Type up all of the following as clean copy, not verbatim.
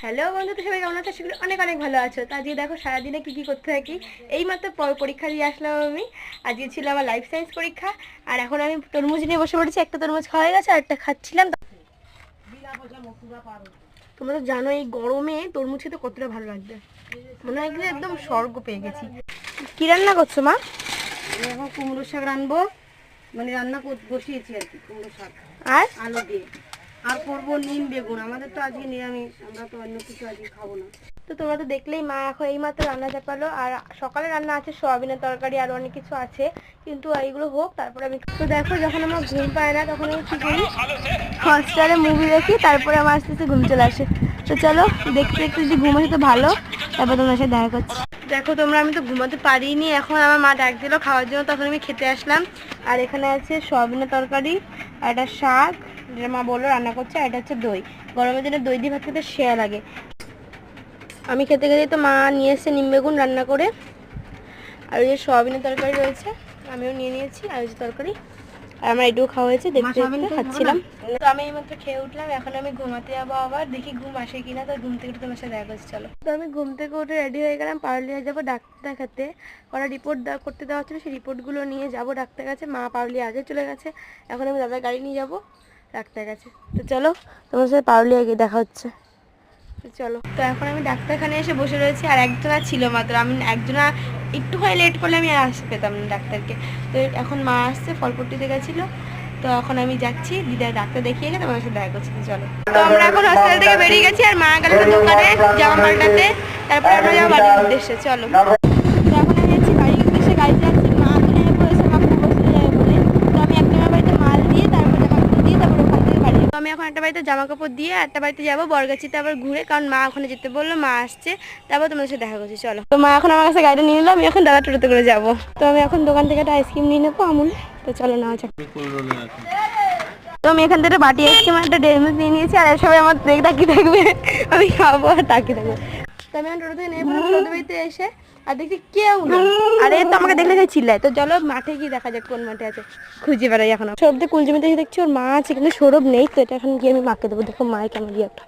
Hello বন্ধু, তো সবাই কেমন আছো? সেগুলো অনেক অনেক ভালো আছো। তো আজকে দেখো সারাদিনে কি কি করতে থাকি। এইমাত্র পরীক্ষা দিয়ে আসলাম আমি। আজকে ছিল আমার লাইফ সায়েন্স পরীক্ষা। আর এখন আমি তরমুজ নিয়ে বসে পড়েছি। একটা তরমুজ খাওয়া হয়ে গেছে আর একটা খাচ্ছিলাম। তোমরা তো জানো এই গরমে তরমুজ খেতে কতটা ভালো লাগবে। মনে হয় যে একদম স্বর্গ পেয়ে গেছি। কি রান্না করছো মা? এখন কুমড়ো শাক রানবো, মানে রান্না বসিয়েছি আর কি। কুমড়ো শাক আর আলু দিয়ে, আর করবো নিম বেগুন। আমাদের তো আজকে নিরামিষ, আমরা তো অন্য কিছু আজকে খাবো না। তো তোমরা তো দেখলেই মা এখন এইমাত্র রান্না চাপালো। আর সকালে রান্না আছে সোয়াবিনের তরকারি আর অনেক কিছু আছে, কিন্তু এইগুলো হোক তারপরে আমি। তো দেখো যখন আমার ঘুম পায় না তখন আমি কি করি, হটস্টারে মুভি দেখি, তারপরে আমার আস্তে আস্তে ঘুম চলে আসে। তো চলো দেখতে দেখতে যদি ঘুম আসে তো ভালো, তারপর তোমার সাথে দেখা করছি। দেখো তোমরা, আমি তো ঘুমাতে পারিনি। এখন আমার মা ডাক দিল খাওয়ার জন্য, তখন আমি খেতে আসলাম। আর এখানে আছে সোয়াবিনের তরকারি আর একটা শাক, যেটা মা বললো রান্না করছে, আর এটা হচ্ছে দই। গরমের দিনে দই দিয়ে ভাত খেতে সেরা লাগে। আমি খেতে গেলেই তো মা নিয়ে এসে নিম বেগুন রান্না করে, আর ওই যে সোয়াবিনের তরকারি রয়েছে আমিও নিয়ে নিয়েছি, আর ওই যে তরকারি, আর আমার এটুকু খাওয়া হয়েছে। দেখতে দেখতে খাচ্ছিলাম। তো আমি এইমাত্র খেয়ে উঠলাম, এখন আমি ঘুমাতে যাবো। আবার দেখি ঘুম আসে কিনা। তো ঘুম থেকে উঠে তোমার সাথে দেখা করছি, চলো। তো আমি ঘুম থেকে উঠে রেডি হয়ে গেলাম, পারুলিয়া যাবো ডাক্তার দেখাতে। ওরা রিপোর্ট করতে দেওয়া হচ্ছিলো, সেই রিপোর্টগুলো নিয়ে যাবো ডাক্তার কাছে। মা পারুলিয়া আগে চলে গেছে, এখন আমি দাদার গাড়ি নিয়ে যাবো ডাক্তার কাছে। তো চলো তোমার সাথে পারুলিয়া গিয়ে দেখা হচ্ছে, চলো। তো এখন আমি ডাক্তারখানে এসে বসে রয়েছি, আর একজনা ছিল মাত্র। আমি একজনা একটু হয় লেট করলে আমি আর আসতে পেতাম না ডাক্তারকে। তো এখন মা আসছে, ফলপট্টিতে গেছিলো। তো এখন আমি যাচ্ছি, দিদার ডাক্তার দেখিয়ে গেলে তোমার সাথে দেখা করছি, চলো। তো আমরা এখন হসপিটাল থেকে বেরিয়ে গেছি, আর মা গেল দোকানে জামা পাল্টাতে, তারপরে আমরা যাবো বাড়ির উদ্দেশ্যে, চলো। তো এখন আমি যাচ্ছি বাড়ির উদ্দেশ্যে, গাড়িতে যাচ্ছি। মা নেমে পড়েছে, মা খুব বসে যাবে বলে। তো আমি একটা বাড়িতে মাল দিয়ে, তারপর জামা কাপড় দিয়ে, তারপর ওখান থেকে বাড়ি। তো আমি এখন একটা বাড়িতে জামা কাপড় দিয়ে একটা বাড়িতে যাবো বরগাছিতে আবার ঘুরে, কারণ মা ওখানে যেতে বললো, মা আসছে। তারপর তোমাদের সাথে দেখা করছি, চলো। তো মা এখন আমার কাছে গাড়িটা নিয়ে নিলাম, আমি এখন দাদা টোটোতে করে যাবো। তো আমি এখন দোকান থেকে একটা আইসক্রিম নিয়ে নেবো আমুল। তো চলো নেওয়া যাক। তো আমি এখান থেকে বাটি আইসক্রিম একটা ডেরি মিল্ক নিয়ে নিয়েছি, আর সবাই আমার তাকিয়ে থাকবে, আমি খাবো আর তাকিয়ে থাকবো। তো আমি এখন টোটো থেকে নেমে পড়লাম টোটো বাড়িতে এসে, আর দেখি কেউ নেই। আরে তো আমাকে দেখলে চিল্লায়। তো চলো মাঠে গিয়ে দেখা যাক কোন মাঠে আছে, খুঁজে বেড়াই। এখন সৌরভদের কুল জমিতে এসে দেখছি ওর মা আছে, কিন্তু সৌরভ নেই। তো এটা এখন গিয়ে আমি মাকে দেবো। দেখো মায়ের কেমন গিয়ে একটা,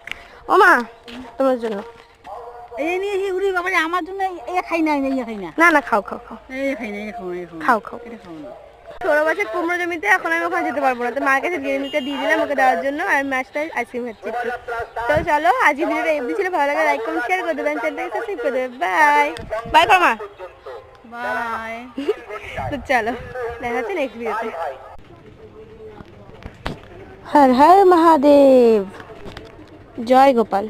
ও মা তোমার জন্য এই নিয়ে উড়ি বাবারে, আমার জন্য এই খাই না, এই খাই না। না না, খাও খাও খাও, এই খাই না, এই খাও না, খাও খাও। এটা খাও না। সৌরভ আছে কুমড়ো জমিতে, এখন আমি ওখানে যেতে পারবো না। তো মার কাছে গেরিমিটা দিয়ে দিলাম ওকে দেওয়ার জন্য, আর মাছটা আইসক্রিম খাচ্ছি একটু। তো চলো, আজকে ভিডিওটা এমনি ছিল। ভালো লাগে লাইক কমেন্ট শেয়ার করে দেবেন, চ্যানেলটাকে সাবস্ক্রাইব করে দেবেন। বাই বাই করো মা, বাই। তো চলো দেখা হচ্ছে নেক্সট ভিডিওতে। হর হর মহাদেব, জয় গোপাল।